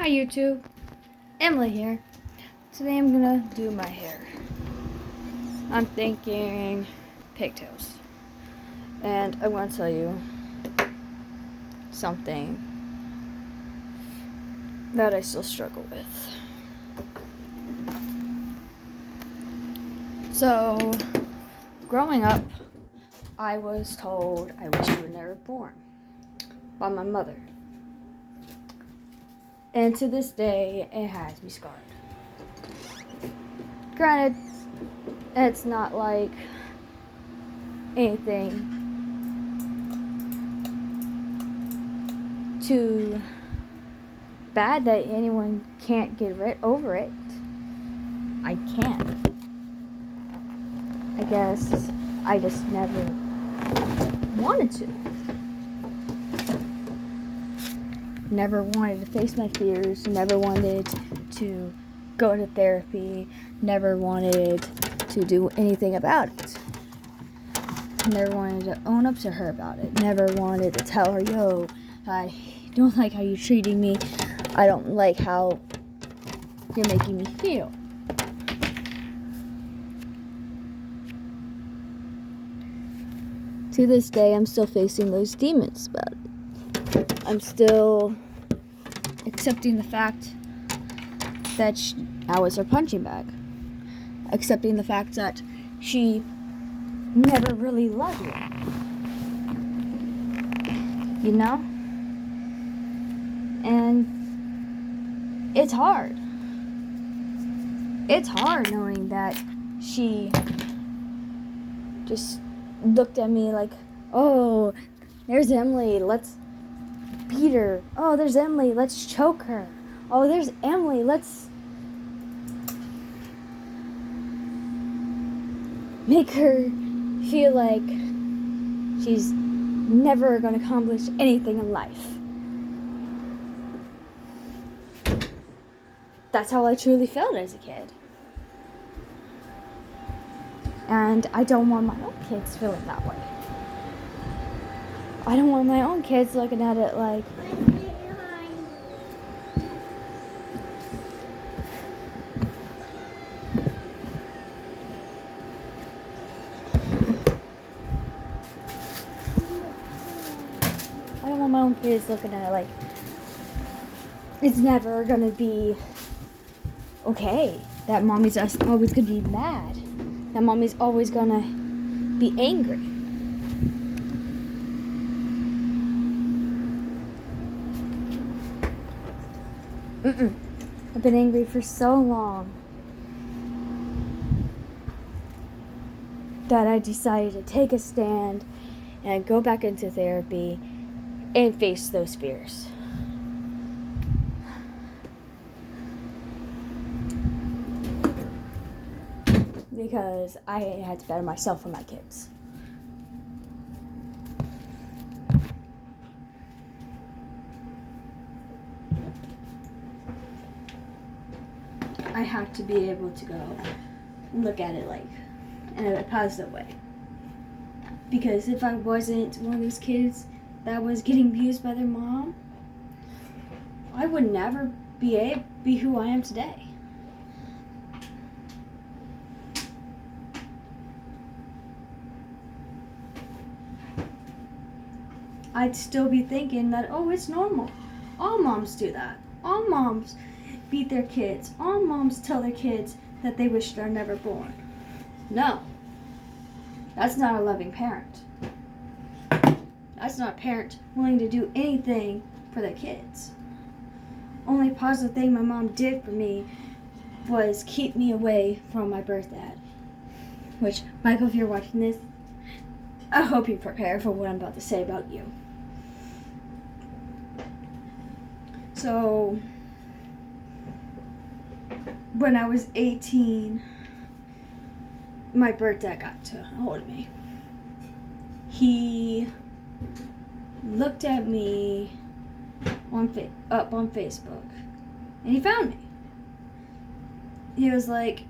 Hi YouTube, Emily here. Today I'm gonna do my hair. I'm thinking pigtails. And I want to tell you something that I still struggle with. So, growing up, I was told I wish you were never born by my mother. And to this day, it has me scarred. Granted, it's not like anything too bad that anyone can't get over it. I can't. I guess I just never wanted to. Never wanted to face my fears, never wanted to go to therapy, never wanted to do anything about it. Never wanted to own up to her about it. Never wanted to tell her, yo, I don't like how you're treating me. I don't like how you're making me feel. To this day, I'm still facing those demons about it. I'm still accepting the fact that I was her punching bag. Accepting the fact that she never really loved me. You know? And it's hard. It's hard knowing that she just looked at me like, oh, there's Emily, let's beat her. Oh, there's Emily, let's choke her. Oh, there's Emily, let's make her feel like she's never going to accomplish anything in life. That's how I truly felt as a kid. And I don't want my own kids feeling that way. I don't want my own kids looking at it like, I don't want my own kids looking at it like it's never gonna be okay. That mommy's always gonna be mad. That mommy's always gonna be angry. I've been angry for so long that I decided to take a stand and go back into therapy and face those fears. Because I had to better myself for my kids. I have to be able to go and look at it like in a positive way. Because if I wasn't one of those kids that was getting abused by their mom, I would never be who I am today. I'd still be thinking that, oh, it's normal. All moms do that. All moms beat their kids. All moms tell their kids that they wish they're never born. No. That's not a loving parent. That's not a parent willing to do anything for their kids. Only positive thing my mom did for me was keep me away from my birth dad. Which, Michael, if you're watching this, I hope you prepare for what I'm about to say about you. So, when I was 18, my birth dad got to hold of me. He looked at me up on Facebook, and he found me. He was like,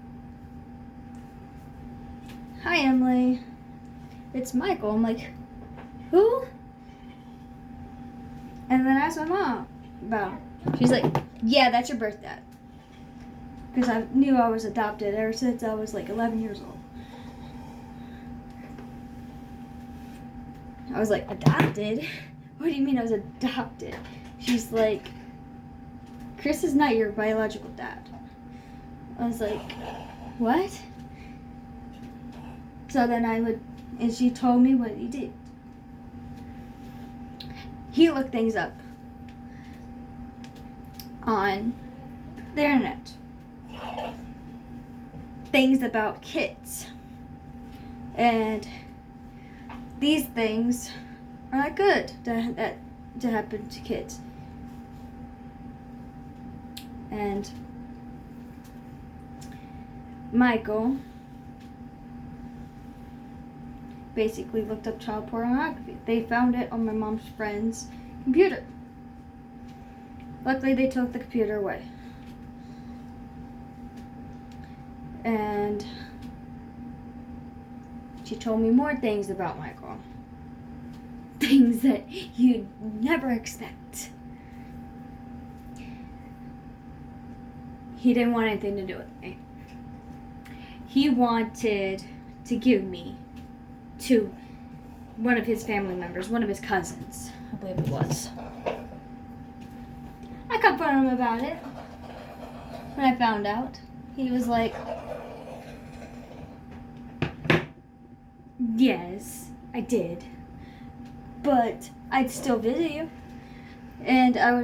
"Hi, Emily. It's Michael." I'm like, "Who?" And then I asked my mom about it. She's like, Yeah, that's your birth dad. Because I knew I was adopted ever since I was like 11 years old. I was like, adopted? What do you mean I was adopted? She's like, Chris is not your biological dad. I was like, what? So then and she told me what he did. He looked things up on the internet. Things about kids. And these things are not good to happen to kids. And Michael basically looked up child pornography. They found it on my mom's friend's computer. Luckily, they took the computer away. And she told me more things about Michael. Things that you'd never expect. He didn't want anything to do with me. He wanted to give me to one of his family members, one of his cousins, I believe it was. I confronted him about it when I found out. He was like, yes, I did, but I'd still visit you, and I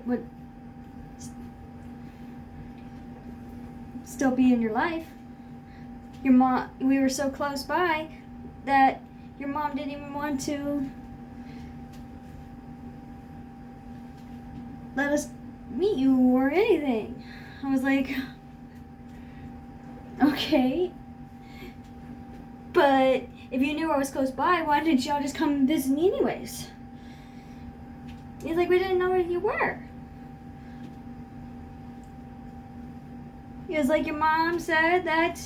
would still be in your life. Your mom, we were so close by that your mom didn't even want to let us meet you or anything. I was like, okay, but if you knew I was close by, why didn't y'all just come and visit me anyways? He's like, we didn't know where you were. He was like, your mom said that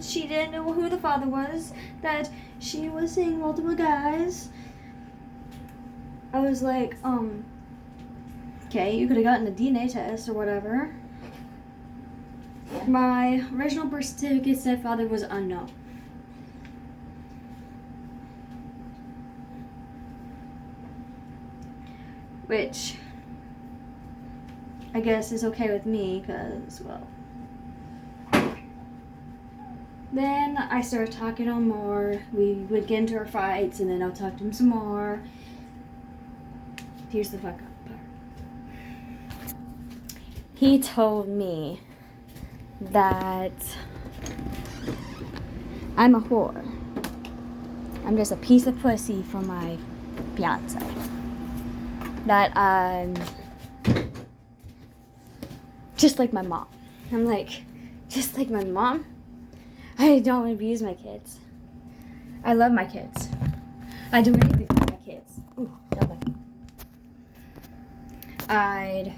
she didn't know who the father was, that she was seeing multiple guys. I was like, okay, you could have gotten a DNA test or whatever. My original birth certificate said father was unknown. Which I guess is okay with me because, well. Then I started talking to him more. We would get into our fights and then I'll talk to him some more. Here's the fuck up part. He told me that I'm a whore. I'm just a piece of pussy for my fiance. That I'm just like my mom. I'm like, just like my mom? I don't abuse my kids. I love my kids. I do anything for my kids. Ooh, double. I'd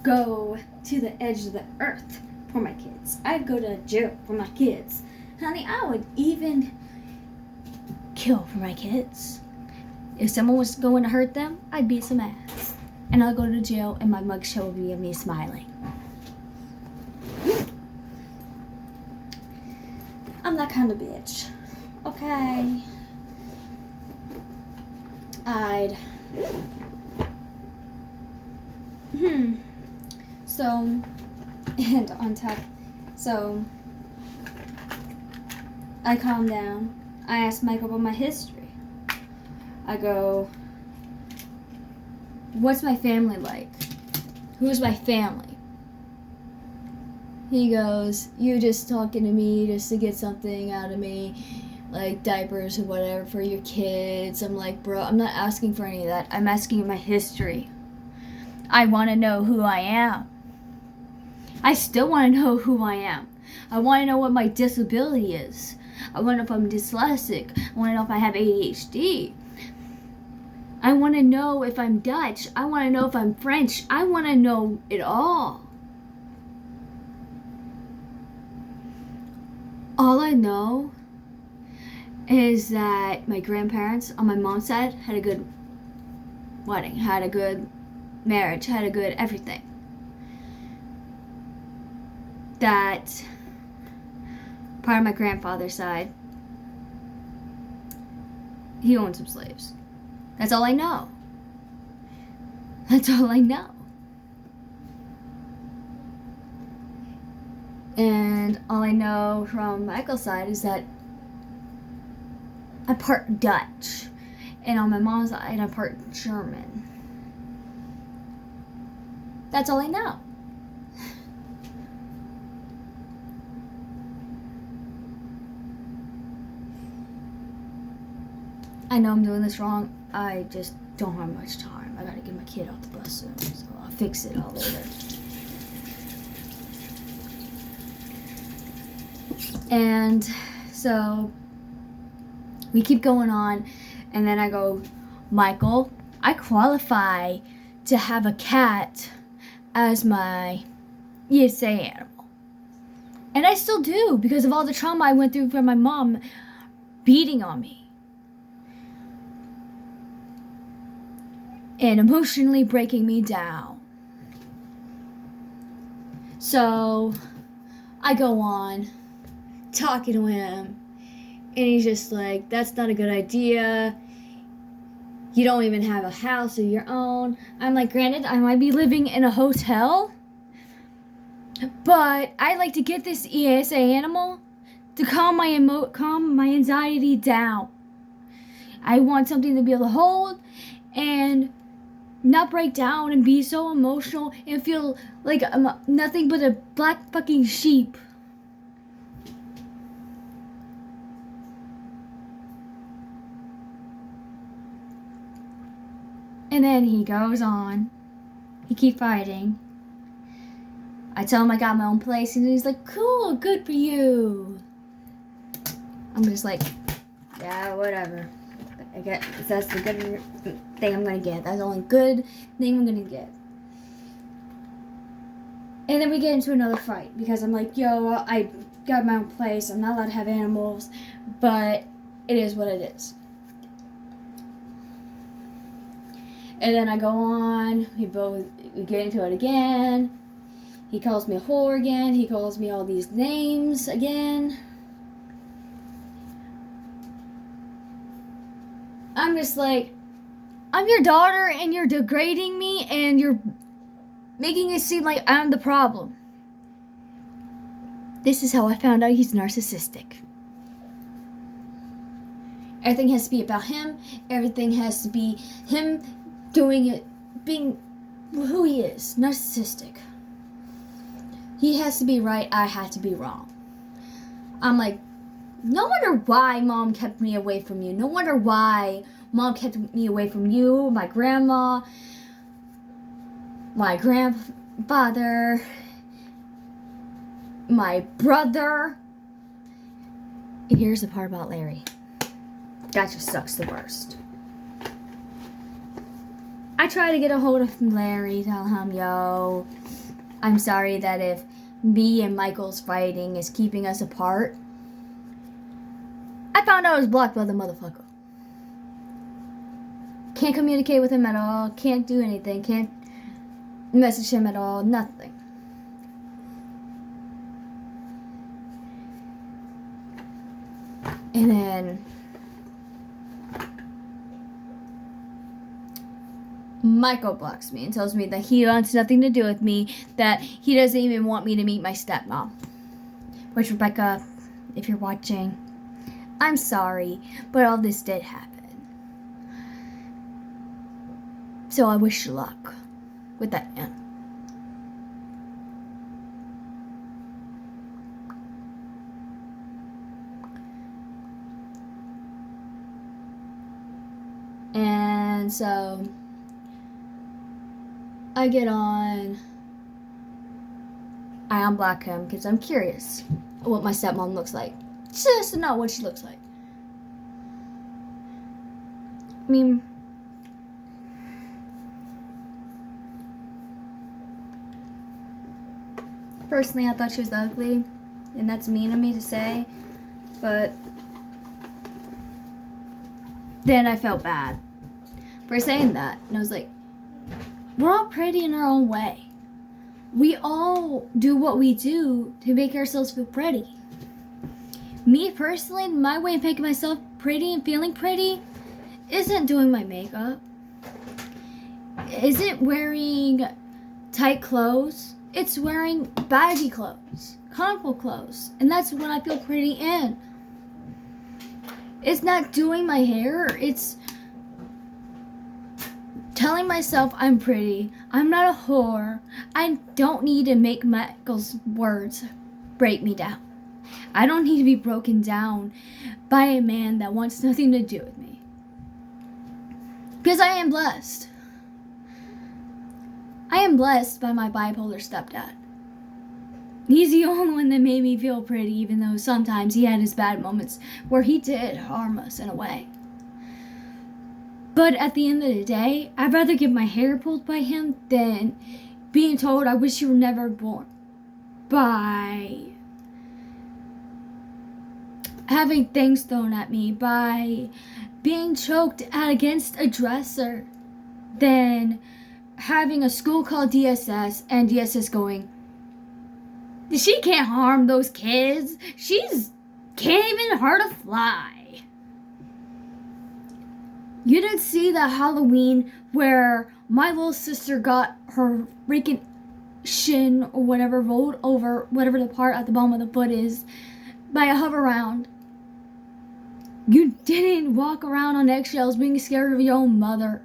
go to the edge of the earth for my kids. I'd go to jail for my kids. Honey, I would even kill for my kids. If someone was going to hurt them, I'd beat some ass. And I'll go to jail and my mugshot will be of me smiling. I'm that kind of bitch. Okay. I'd... So, and on top, so, I calm down. I ask Michael about my history. I go, what's my family like? Who's my family? He goes, you just talking to me just to get something out of me, like diapers or whatever for your kids. I'm like, bro, I'm not asking for any of that. I'm asking my history. I want to know who I am. I still want to know who I am. I want to know what my disability is. I want to know if I'm dyslexic. I want to know if I have ADHD. I want to know if I'm Dutch. I want to know if I'm French. I want to know it all. All I know is that my grandparents on my mom's side had a good wedding, had a good marriage, had a good everything. That part of my grandfather's side, he owned some slaves. That's all I know. That's all I know. And all I know from Michael's side is that I'm part Dutch. And on my mom's side, I'm part German. That's all I know. I know I'm doing this wrong. I just don't have much time. I gotta get my kid off the bus soon, so I'll fix it all later. And so we keep going on, and then I go, Michael, I qualify to have a cat as my ESA animal. And I still do, because of all the trauma I went through from my mom beating on me. And emotionally breaking me down. So I go on talking to him, and he's just like, that's not a good idea. You don't even have a house of your own. I'm like, granted, I might be living in a hotel, but I like to get this ESA animal to calm my anxiety down. I want something to be able to hold and not break down and be so emotional and feel like I'm nothing but a black fucking sheep. And then he goes on. He keeps fighting. I tell him I got my own place, and he's like, cool, good for you. I'm just like, yeah, whatever. I guess that's the good thing I'm gonna get. That's the only good thing I'm gonna get. And then we get into another fight because I'm like, yo, I got my own place. I'm not allowed to have animals, but it is what it is. And then I go on. We get into it again. He calls me a whore again. He calls me all these names again. I'm just like, I'm your daughter and you're degrading me and you're making it seem like I'm the problem. This is how I found out he's narcissistic. Everything has to be about him. Everything has to be him doing it, being who he is, narcissistic. He has to be right, I had to be wrong. I'm like, no wonder why Mom kept me away from you. No wonder why Mom kept me away from you, my grandma, my grandfather, my brother. And here's the part about Larry. That just sucks the worst. I try to get a hold of Larry, tell him, yo, I'm sorry that if me and Michael's fighting is keeping us apart. I found out I was blocked by the motherfucker. Can't communicate with him at all. Can't do anything. Can't message him at all. Nothing. And then Michael blocks me and tells me that he wants nothing to do with me, that he doesn't even want me to meet my stepmom. Which, Rebecca, if you're watching, I'm sorry, but all this did happen. So I wish you luck with that. And so I get on. I unblock him because I'm curious what my stepmom looks like. Just to know what she looks like. I mean, personally, I thought she was ugly, and that's mean of me to say, but then I felt bad for saying that. And I was like, we're all pretty in our own way. We all do what we do to make ourselves feel pretty. Me personally, my way of making myself pretty and feeling pretty isn't doing my makeup. Isn't wearing tight clothes. It's wearing baggy clothes, comfortable clothes. And that's what I feel pretty in. It's not doing my hair. It's telling myself I'm pretty. I'm not a whore. I don't need to make Michael's words break me down. I don't need to be broken down by a man that wants nothing to do with me. Because I am blessed. I am blessed by my bipolar stepdad. He's the only one that made me feel pretty, even though sometimes he had his bad moments where he did harm us in a way. But at the end of the day, I'd rather get my hair pulled by him than being told I wish you were never born by having things thrown at me, by being choked at against a dresser, than having a school called DSS and DSS going, she can't harm those kids. She's can't even hurt a fly. You didn't see that Halloween where my little sister got her freaking shin or whatever rolled over, whatever the part at the bottom of the foot is, by a hover round. You didn't walk around on eggshells being scared of your own mother.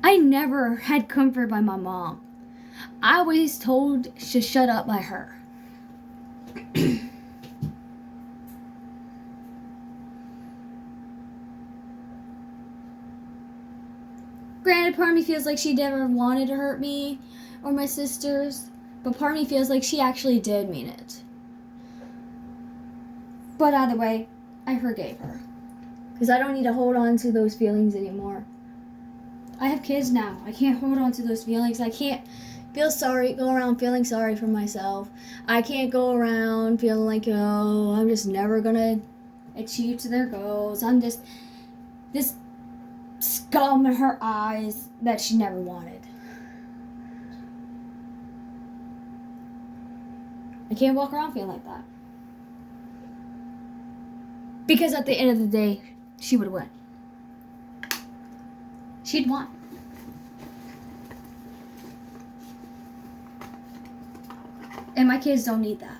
I never had comfort by my mom. I always told to shut up by her. Granted, part of me feels like she never wanted to hurt me or my sisters, but part of me feels like she actually did mean it. But either way, I forgave her. Because I don't need to hold on to those feelings anymore. I have kids now. I can't hold on to those feelings. I can't go around feeling sorry for myself. I can't go around feeling like, oh, I'm just never gonna achieve to their goals. I'm just this scum in her eyes that she never wanted. I can't walk around feeling like that. Because at the end of the day, she would win. She'd won. And my kids don't need that.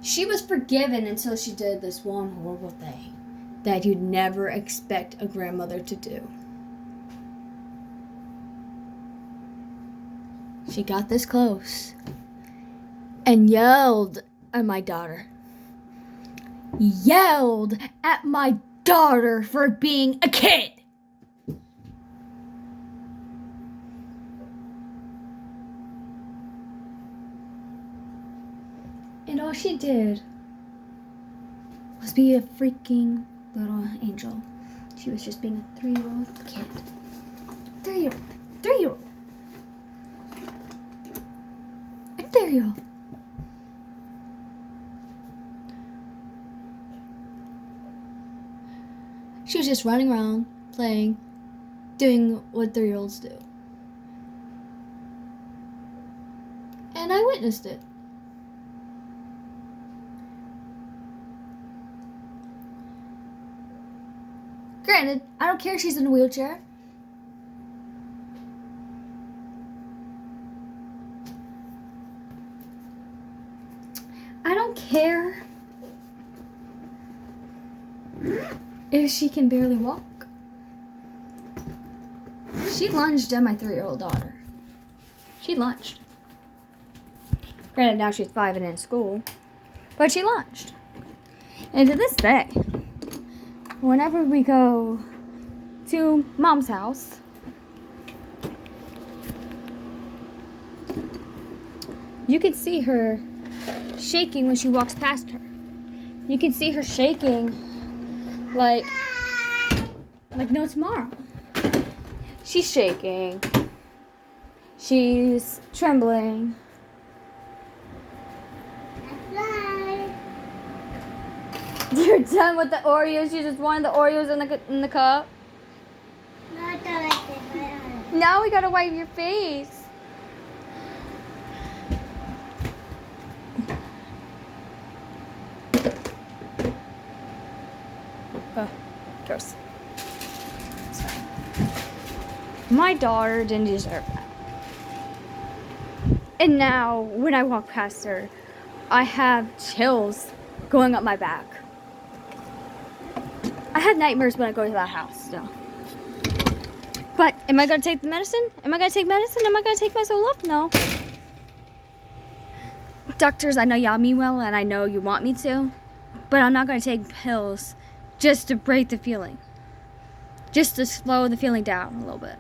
She was forgiven until she did this one horrible thing that you'd never expect a grandmother to do. She got this close and yelled at my daughter. Yelled at my daughter for being a kid. And all she did was be a freaking little angel. She was just being a 3-year-old kid. 3-year-old. A 3-year-old. She was just running around, playing, doing what 3-year-olds do. And I witnessed it. Granted, I don't care if she's in a wheelchair. I don't care if she can barely walk. She lunged at my 3-year-old daughter. She lunged. Granted, now she's 5 and in school, but she lunged. And to this day, whenever we go to Mom's house, you can see her shaking when she walks past her. You can see her shaking like no tomorrow. She's shaking. She's trembling. You're done with the Oreos? You just wanted the Oreos in the cup? Now we gotta wipe your face. Oh, gross. Sorry. My daughter didn't deserve that. And now, when I walk past her, I have chills going up my back. I have nightmares when I go to that house still. But am I going to take the medicine? Am I going to take medicine? Am I going to take myself off? No. Doctors, I know y'all mean well and I know you want me to. But I'm not going to take pills just to break the feeling. Just to slow the feeling down a little bit.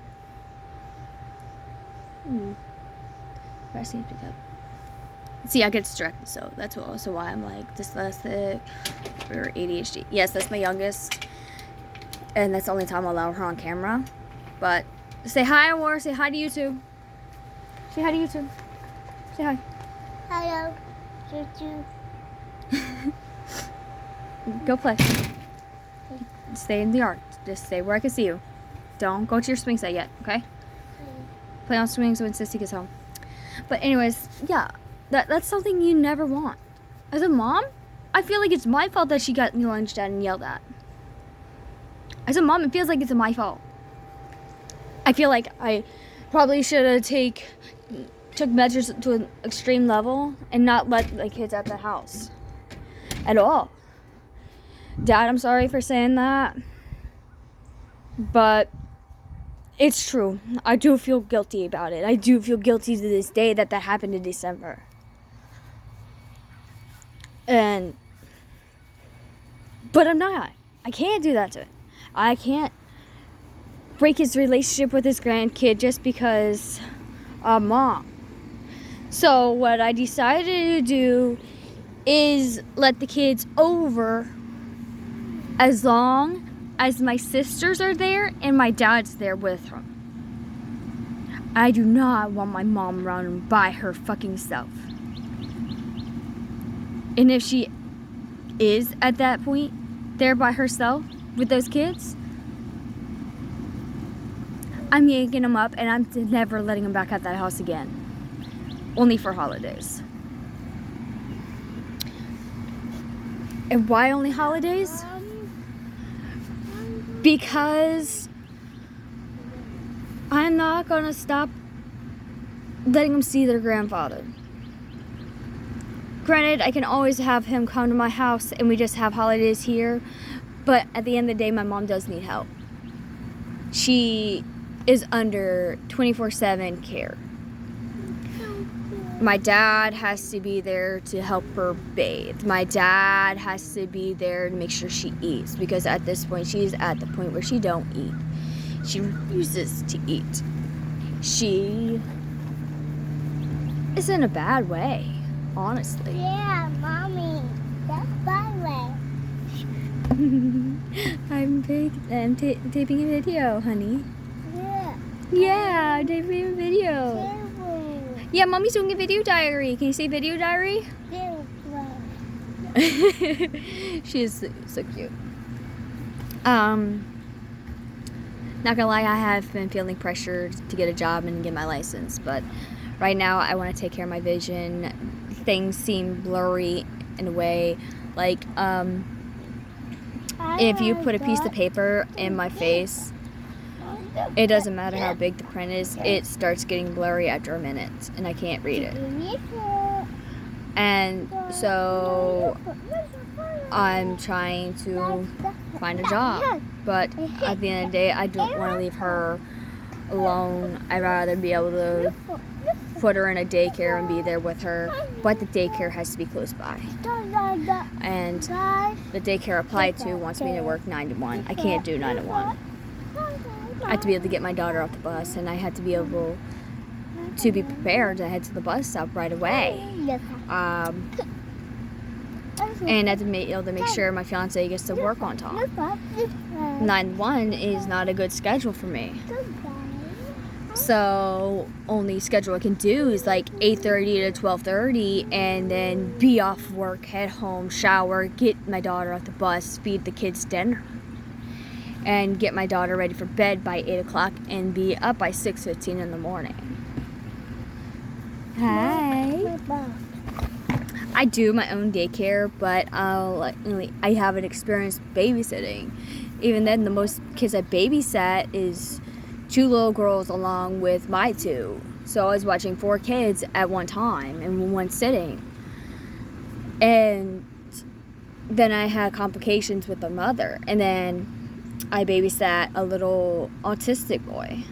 See, I get distracted, so that's also why I'm like dyslexic or ADHD. Yes, that's my youngest. And that's the only time I'll allow her on camera. But say hi, or say hi to YouTube. Say hi to YouTube. Say hi. Hello, YouTube. Go play. Stay in the yard. Just stay where I can see you. Don't go to your swing set yet, okay? Play on swings when Sissy gets home. But anyways, yeah, that's something you never want. As a mom, I feel like it's my fault that she got lunged at and yelled at. As a mom, it feels like it's my fault. I feel like I probably should have took measures to an extreme level and not let the kids at the house at all. Dad, I'm sorry for saying that, but it's true. I do feel guilty about it. I do feel guilty to this day that happened in December. But I'm not. I can't do that to him. I can't break his relationship with his grandkid just because I'm mom. So what I decided to do is let the kids over as long as my sisters are there and my dad's there with her. I do not want my mom around by her fucking self. And if she is at that point there by herself with those kids, I'm yanking them up and I'm never letting them back at that house again. Only for holidays. And why only holidays? Because I'm not gonna stop letting them see their grandfather. Granted, I can always have him come to my house and we just have holidays here, but at the end of the day, my mom does need help. She is under 24/7 care. My dad has to be there to help her bathe. My dad has to be there to make sure she eats, because at this point, she's at the point where she don't eat. She refuses to eat. She is in a bad way, honestly. Yeah, Mommy. That's my way. I'm taping a video, honey. Yeah. Yeah, I'm taping a video. Careful. Yeah, Mommy's doing a video diary. Can you say video diary? Careful. She is so cute. Not gonna lie, I have been feeling pressured to get a job and get my license, but right now I want to take care of my vision. Things seem blurry in a way. Like, if you put a piece of paper in my face, it doesn't matter how big the print is, it starts getting blurry after a minute, and I can't read it. And so I'm trying to find a job, but at the end of the day, I don't want to leave her alone. I'd rather be able to put her in a daycare and be there with her, but the daycare has to be close by. And the daycare I applied to wants me to work 9 to 1. I can't do 9 to 1. I have to be able to get my daughter off the bus, and I had to be able to be prepared to head to the bus stop right away. And I have to be able to make sure my fiance gets to work on time. 9 to 1 is not a good schedule for me. So only schedule I can do is like 8:30 to 12:30, and then be off work, head home, shower, get my daughter off the bus, feed the kids dinner, and get my daughter ready for bed by 8 o'clock and be up by 6:15 in the morning. Hi. I do my own daycare, but I haven't experienced babysitting. Even then, the most kids I babysat is 2 little girls along with my 2. So I was watching 4 kids at one time in one sitting. And then I had complications with the mother. And then I babysat a little autistic boy.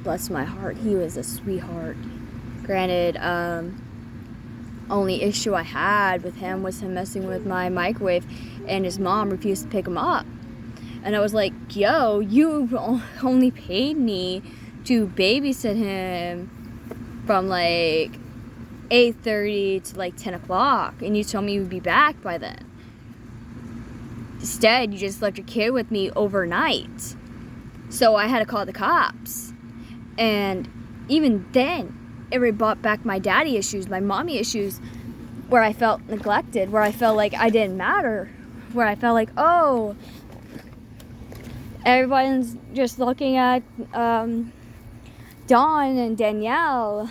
Bless my heart, he was a sweetheart. Granted, only issue I had with him was him messing with my microwave, and his mom refused to pick him up. And I was like, yo, you only paid me to babysit him from like 8:30 to like 10 o'clock, and you told me you would be back by then. Instead, you just left your kid with me overnight. So I had to call the cops. And even then, it brought back my daddy issues, my mommy issues, where I felt neglected, where I felt like I didn't matter, where I felt like, oh, everyone's just looking at Dawn and Danielle.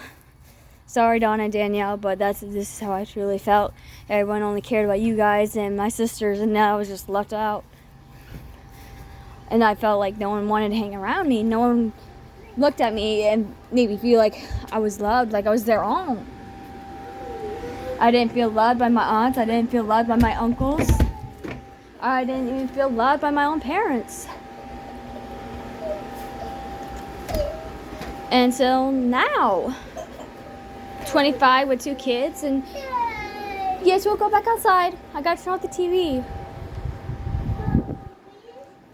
Sorry, Dawn and Danielle, but this is how I truly felt. Everyone only cared about you guys and my sisters, and now I was just left out. And I felt like no one wanted to hang around me. No one looked at me and made me feel like I was loved, like I was their own. I didn't feel loved by my aunts. I didn't feel loved by my uncles. I didn't even feel loved by my own parents. And so now, 25 with 2 kids, and yes, we'll go back outside. I gotta turn off the TV.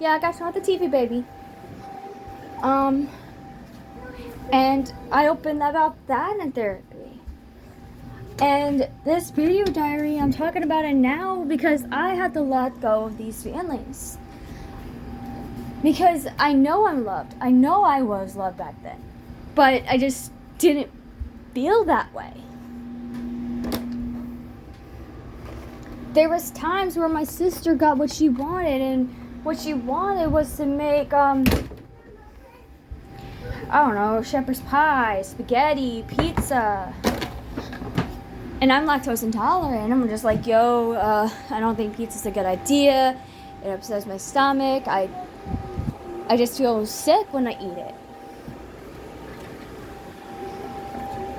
Yeah, I gotta turn off the TV, baby. And I opened about that in therapy. And this video diary, I'm talking about it now because I had to let go of these feelings. Because I know I'm loved. I know I was loved back then. But I just didn't feel that way. There was times where my sister got what she wanted, and what she wanted was to make, I don't know, shepherd's pie, spaghetti, pizza. And I'm lactose intolerant. I'm just like, yo, I don't think pizza's a good idea. It upsets my stomach. I just feel sick when I eat it.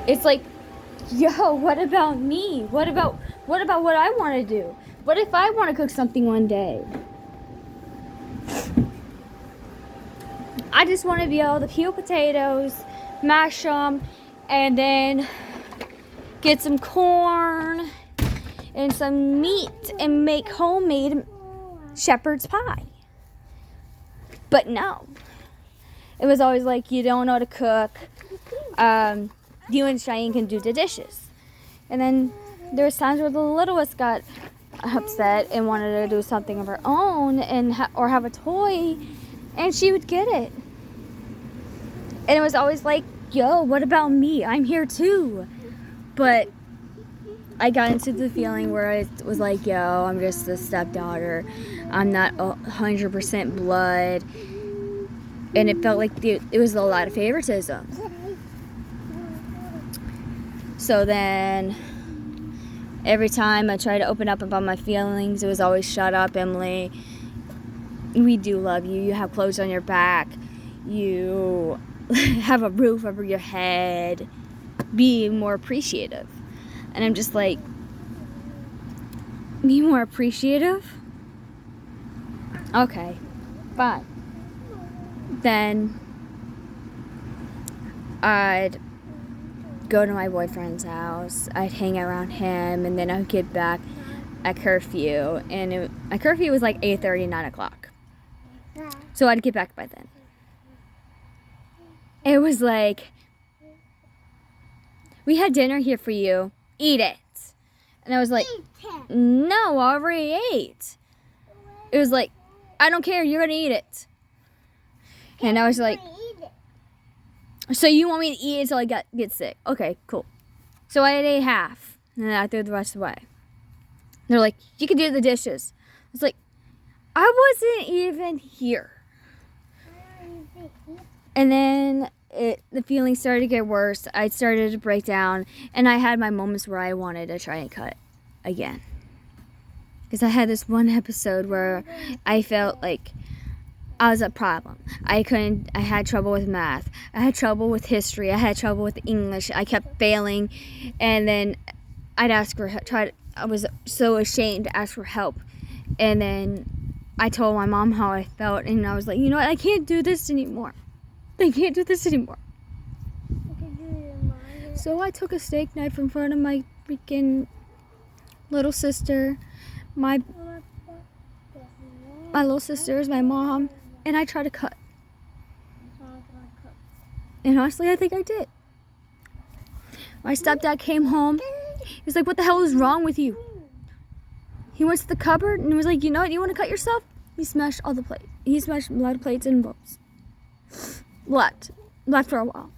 It's like, yo, what about me? What about what I want to do? What if I want to cook something one day? I just want to be able to peel potatoes, mash them, and then get some corn and some meat and make homemade shepherd's pie. But no. It was always like, you don't know how to cook. You and Cheyenne can do the dishes. And then there was times where the littlest got upset and wanted to do something of her own and or have a toy, and she would get it. And it was always like, yo, what about me? I'm here too. But I got into the feeling where I was like, yo, I'm just a stepdaughter. I'm not 100% blood. And it felt like it was a lot of favoritism. So then every time I tried to open up about my feelings, it was always, shut up, Emily. We do love you. You have clothes on your back. You have a roof over your head. Be more appreciative. And I'm just like, be more appreciative? Okay, fine. Then I'd go to my boyfriend's house. I'd hang around him, and then I'd get back at curfew. And my curfew was like 8:30, 9 o'clock. So I'd get back by then. It was like, we had dinner here for you. Eat it. And I was like, no, I already ate. It was like, I don't care. You're going to eat it. And I was like, So you want me to eat until I get sick? Okay, cool. So I ate half, and then I threw the rest away. They're like, you can do the dishes. It's like, I wasn't even here. And then the feelings started to get worse. I started to break down, and I had my moments where I wanted to try and cut again. Because I had this one episode where I felt like I was a problem. I had trouble with math. I had trouble with history. I had trouble with English. I kept failing, and then I'd ask for I was so ashamed to ask for help, and then I told my mom how I felt, and I was like, you know what? I can't do this anymore. I can't do this anymore. So I took a steak knife in front of my freaking little sister, my little sisters, my mom, and I tried to cut. And honestly, I think I did. My stepdad came home. He was like, what the hell is wrong with you? He went to the cupboard and was like, you know what? You want to cut yourself? He smashed all the plates. He smashed a lot of plates and bowls. Left for a while.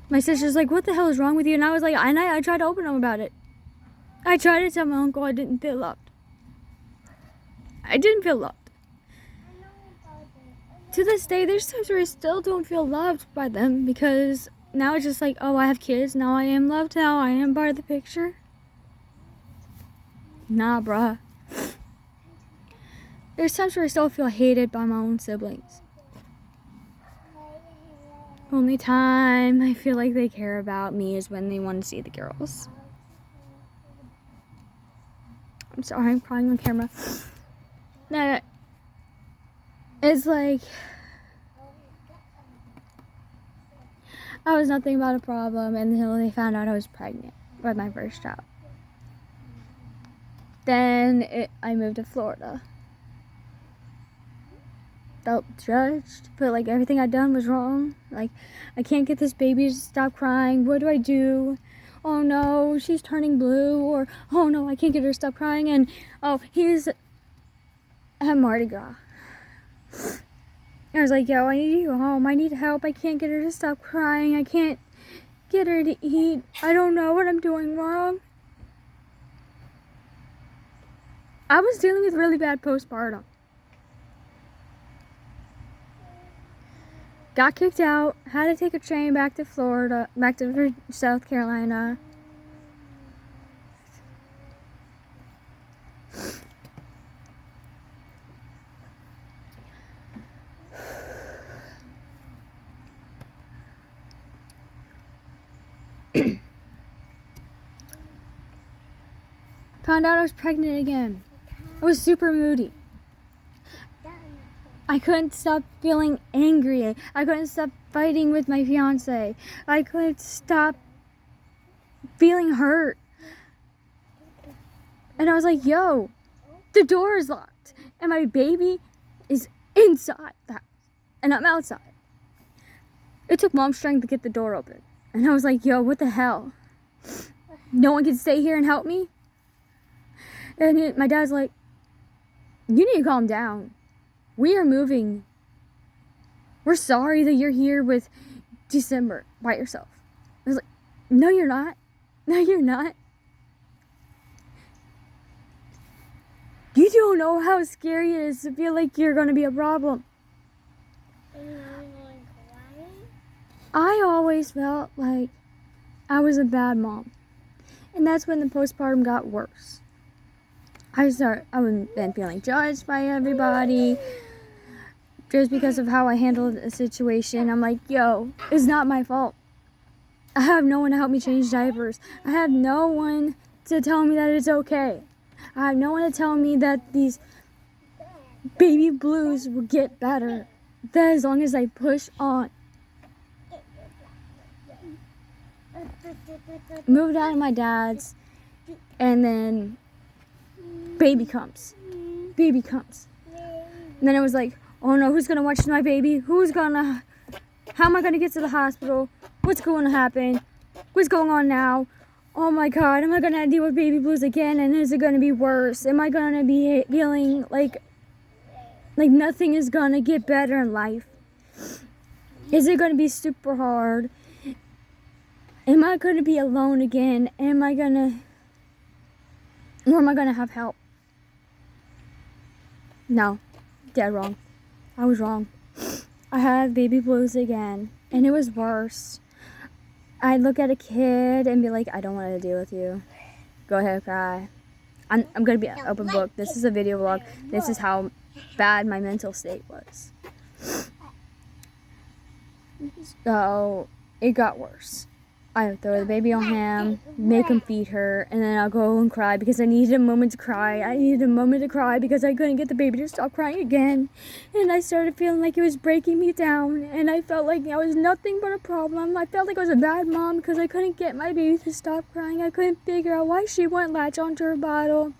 My sister's like, what the hell is wrong with you? And I was like, I tried to open him about it. I tried to tell my uncle I didn't feel loved. I didn't feel loved. To this day, there's times where I still don't feel loved by them, because now it's just like, oh, I have kids. Now I am loved. Now I am part of the picture. Nah, bruh. There's times where I still feel hated by my own siblings. Only time I feel like they care about me is when they want to see the girls. I'm sorry, I'm crying on camera. Nah, it's like I was nothing but a problem until they found out I was pregnant with my first child. Then I moved to Florida. Felt judged, but like everything I'd done was wrong. Like, I can't get this baby to stop crying. What do I do? Oh no, she's turning blue. Or, oh no, I can't get her to stop crying. And, oh, he's at Mardi Gras. I was like, yo, I need to go home. I need help. I can't get her to stop crying. I can't get her to eat. I don't know what I'm doing wrong. I was dealing with really bad postpartum. Got kicked out, had to take a train back to Florida, back to South Carolina. Found out I was pregnant again. I was super moody. I couldn't stop feeling angry. I couldn't stop fighting with my fiance. I couldn't stop feeling hurt. And I was like, yo, the door is locked. And my baby is inside the house. And I'm outside. It took mom's strength to get the door open. And I was like, yo, what the hell? No one can stay here and help me? And my dad's like, you need to calm down. We are moving. We're sorry that you're here with December by yourself. I was like, no, you're not. No, you're not. You don't know how scary it is to feel like you're going to be a problem. I always felt like I was a bad mom. And that's when the postpartum got worse. I was then feeling judged by everybody just because of how I handled the situation. I'm like, yo, it's not my fault. I have no one to help me change diapers. I have no one to tell me that it's okay. I have no one to tell me that these baby blues will get better. That as long as I push on. Moved out of my dad's, and then baby comes. And then it was like, oh no, who's gonna watch my baby? How am I gonna get to the hospital? What's going to happen? What's going on now? Oh my God, am I gonna deal with baby blues again? And is it gonna be worse? Am I gonna be feeling like nothing is gonna get better in life? Is it going to be super hard? Am I going to be alone again? Or am I going to have help? No, dead wrong. I was wrong. I had baby blues again, and it was worse. I'd look at a kid and be like, I don't want to deal with you. Go ahead, cry. I'm going to be an open book. This is a video vlog. This is how bad my mental state was. So, it got worse. I would throw the baby on him, make him feed her, and then I'll go and cry because I needed a moment to cry. I needed a moment to cry because I couldn't get the baby to stop crying again. And I started feeling like it was breaking me down, and I felt like I was nothing but a problem. I felt like I was a bad mom because I couldn't get my baby to stop crying. I couldn't figure out why she wouldn't latch onto her bottle.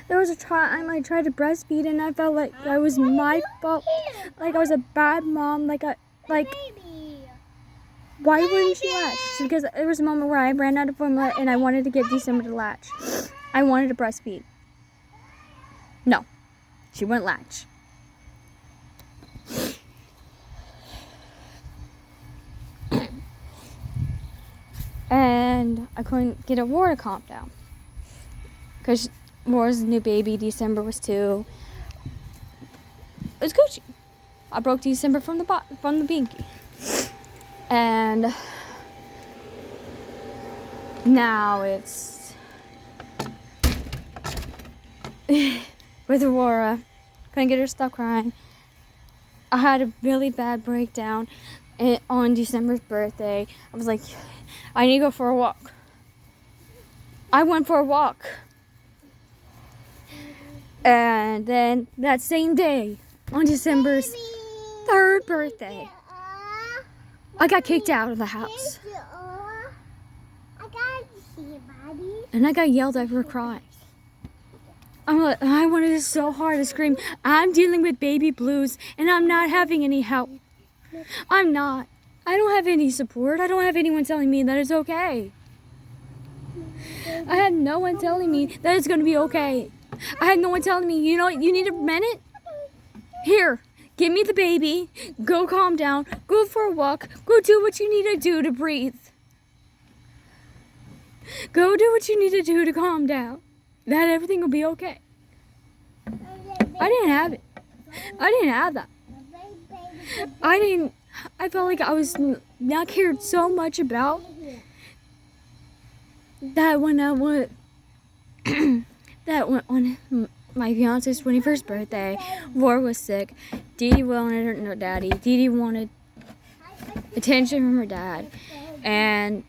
There was a time I tried to breastfeed, and I felt like that was my fault. Like I was a bad mom. Why wouldn't she latch? Because there was a moment where I ran out of formula and I wanted to get December to latch. I wanted to breastfeed. No, she wouldn't latch. And I couldn't get Aurora to calm down. Because Aurora's new baby, December was 2. It was Gucci. I broke December from the binky. And now it's with Aurora. Couldn't get her to stop crying. I had a really bad breakdown on December's birthday. I was like, I need to go for a walk. I went for a walk. And then that same day, on December's 3rd birthday, I got kicked out of the house. And I got yelled at for crying. I wanted it so hard to scream, I'm dealing with baby blues and I'm not having any help. I'm not. I don't have any support. I don't have anyone telling me that it's okay. I had no one telling me that it's going to be okay. I had no one telling me, you know what, you need a minute? Here. Give me the baby, go calm down, go for a walk, go do what you need to do to breathe. Go do what you need to do to calm down. That everything will be okay. I didn't have it. I didn't have that. I felt like I was not cared so much about that when I went, that went on my fiance's 21st birthday, Aurora was sick. Dee Dee wanted her no daddy. Dee Dee wanted attention from her dad. And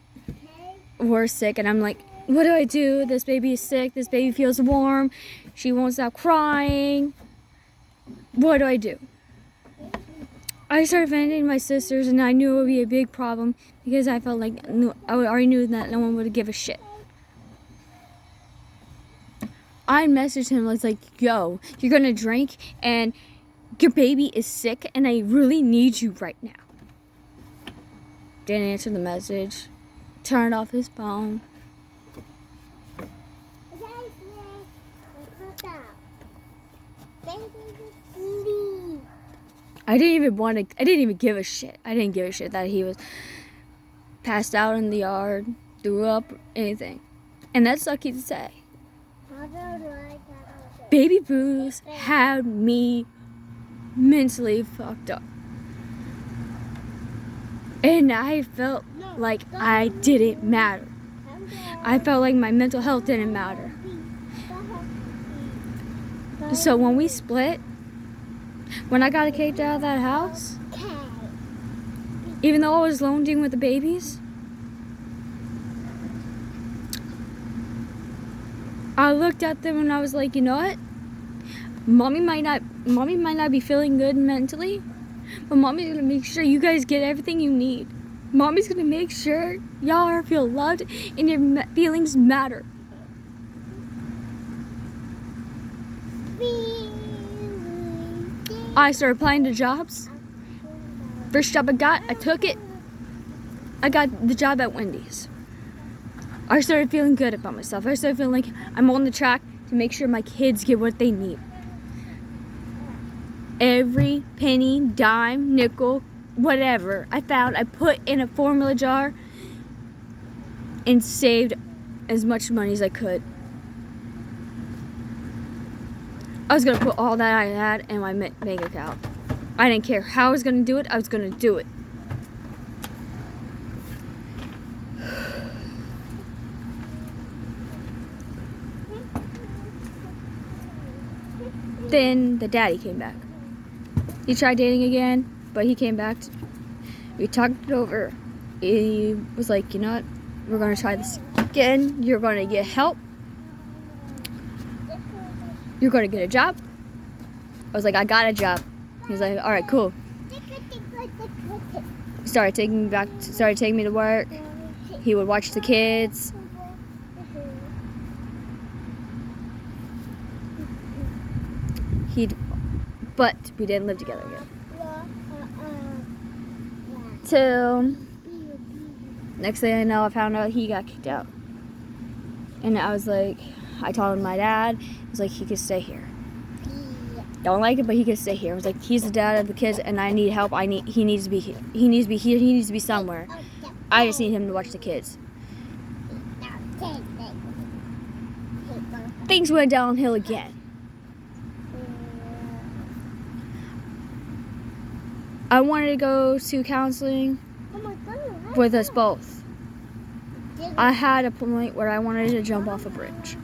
Aurora's sick, and I'm like, what do I do? This baby is sick. This baby feels warm. She won't stop crying. What do I do? I started venting my sisters, and I knew it would be a big problem because I felt like I already knew that no one would give a shit. I messaged him, I was like, yo, you're gonna drink and your baby is sick and I really need you right now. Didn't answer the message. Turned off his phone. I didn't even give a shit. I didn't give a shit that he was passed out in the yard, threw up, anything. And that's sucky to say. Baby blues had me mentally fucked up. And I felt like I didn't matter. I felt like my mental health didn't matter. So when we split, when I got kicked out of that house, even though I was alone dealing with the babies, I looked at them and I was like, you know what? Mommy might not be feeling good mentally, but Mommy's gonna make sure you guys get everything you need. Mommy's gonna make sure y'all feel loved and your feelings matter. I started applying to jobs. First job I took it. I got the job at Wendy's. I started feeling good about myself. I started feeling like I'm on the track to make sure my kids get what they need. every penny, dime, nickel, whatever I found, I put in a formula jar and saved as much money as I could. I was gonna put all that I had in my bank account. I didn't care how I was gonna do it, I was gonna do it. Then the daddy came back. He tried dating again, but he came back. We talked it over. He was like, you know what? We're gonna try this again. You're gonna get help. You're gonna get a job. I was like, I got a job. He was like, all right, cool. Started taking me to work. He would watch the kids. But we didn't live together again. Till next thing I know, I found out he got kicked out. And I was like, I told my dad, he was like, he could stay here. Don't like it, but he could stay here. I was like, he's the dad of the kids, and I need help. He needs to be here. He needs to be here. He needs to be somewhere. I just need him to watch the kids. Things went downhill again. I wanted to go to counseling with us both. I had a point where I wanted to jump off a bridge.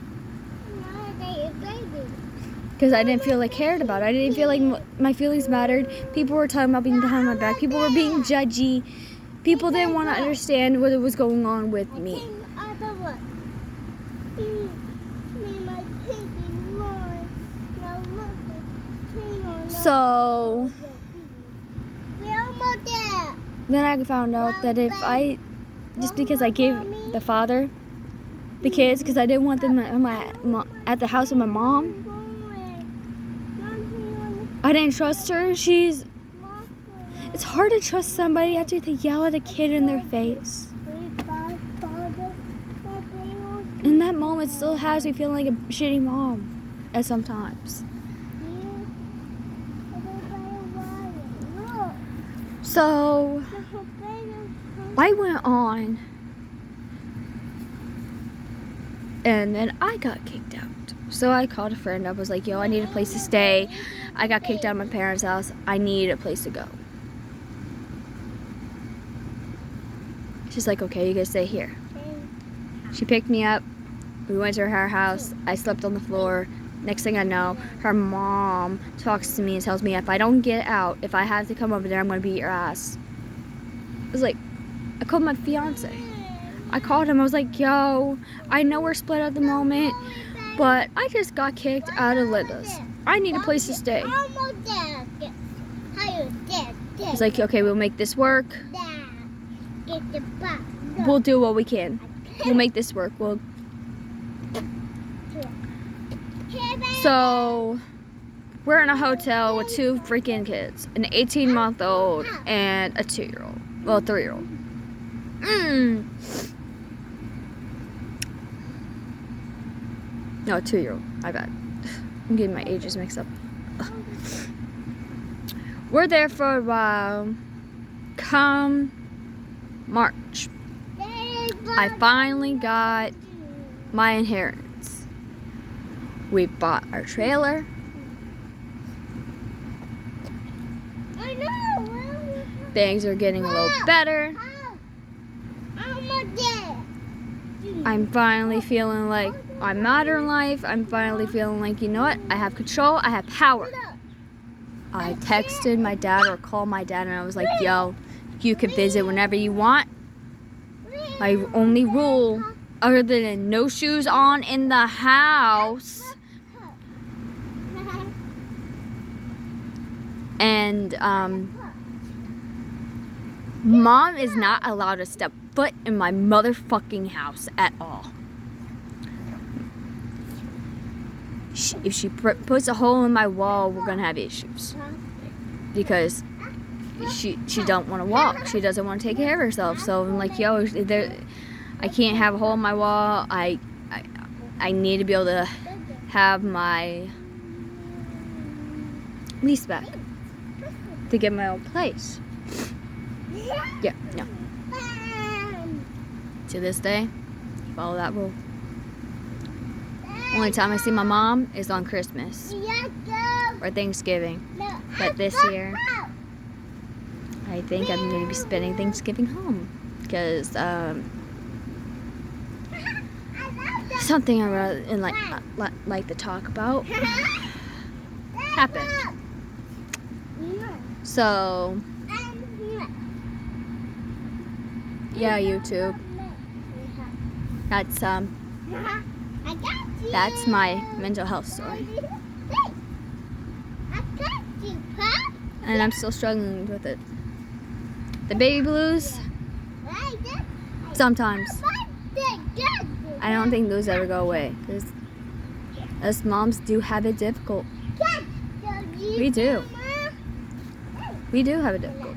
Because I didn't feel like cared about it. I didn't feel like my feelings mattered. People were talking about being behind my back. People were being judgy. People didn't want to understand what was going on with me. So then I found out that just because I gave the father the kids, because I didn't want them at the house of my mom, I didn't trust her. It's hard to trust somebody after they yell at a kid in their face. And that moment still has me feeling like a shitty mom at sometimes. So I went on, and then I got kicked out. So I called a friend up, was like, yo, I need a place to stay. I got kicked out of my parents' house. I need a place to go. She's like, okay, you can stay here. She picked me up. We went to her house. I slept on the floor. Next thing I know, her mom talks to me and tells me if I don't get out, if I have to come over there, I'm going to beat your ass. I was like, I called my fiance. I called him. I was like, yo, I know we're split at the moment, but I just got kicked out of Linda's. I need a place to stay. He's like, okay, we'll make this work. We'll do what we can. We'll make this work. So we're in a hotel with two freaking kids, an 18-month-old and a 2-year-old. Well, 3-year-old. No, 2-year-old. I bet. I'm getting my ages mixed up. We're there for a while. Come March, I finally got my inheritance. We bought our trailer. Things are getting a little better. I'm finally feeling like I matter in life. I'm finally feeling like, you know what? I have control. I have power. I texted my dad or called my dad and I was like, yo, you can visit whenever you want. My only rule, other than no shoes on in the house, and Mom is not allowed to step foot in my motherfucking house at all. If she puts a hole in my wall, we're gonna have issues. Because she don't want to walk. She doesn't want to take care of herself. So I'm like, yo, I can't have a hole in my wall. I need to be able to have my lease back. to get my own place. Yeah, no. To this day, follow that rule. Only time I see my mom is on Christmas or Thanksgiving. But this year, I think I'm going to be spending Thanksgiving home because something I rather like to talk about happened. So yeah, YouTube. That's my mental health story. And I'm still struggling with it. The baby blues, sometimes. I don't think those ever go away. Because us moms do have it difficult. We do. We do have it difficult.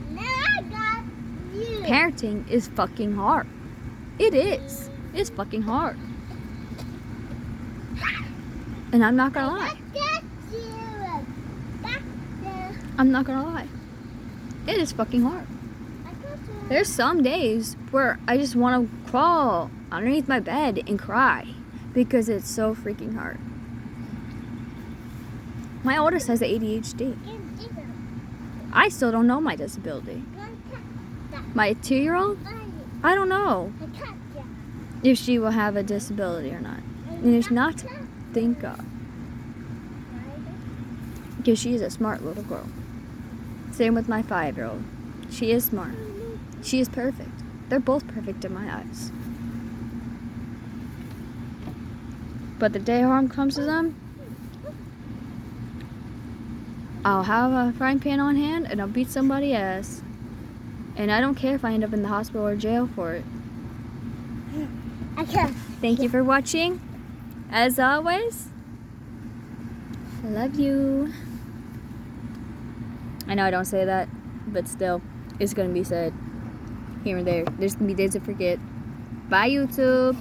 Parenting is fucking hard. It is. It's fucking hard. And I'm not gonna lie. I'm not gonna lie. It is fucking hard. There's some days where I just want to crawl underneath my bed and cry because it's so freaking hard. My oldest has ADHD. I still don't know my disability. My 2-year-old, I don't know if she will have a disability or not. And there's not to think of. Because she is a smart little girl. Same with my 5-year-old. She is smart. She is perfect. They're both perfect in my eyes. But the day harm comes to them, I'll have a frying pan on hand and I'll beat somebody's ass. And I don't care if I end up in the hospital or jail for it. Thank you for watching. As always, I love you. I know I don't say that, but still, it's going to be said here and there. There's going to be days to forget. Bye, YouTube.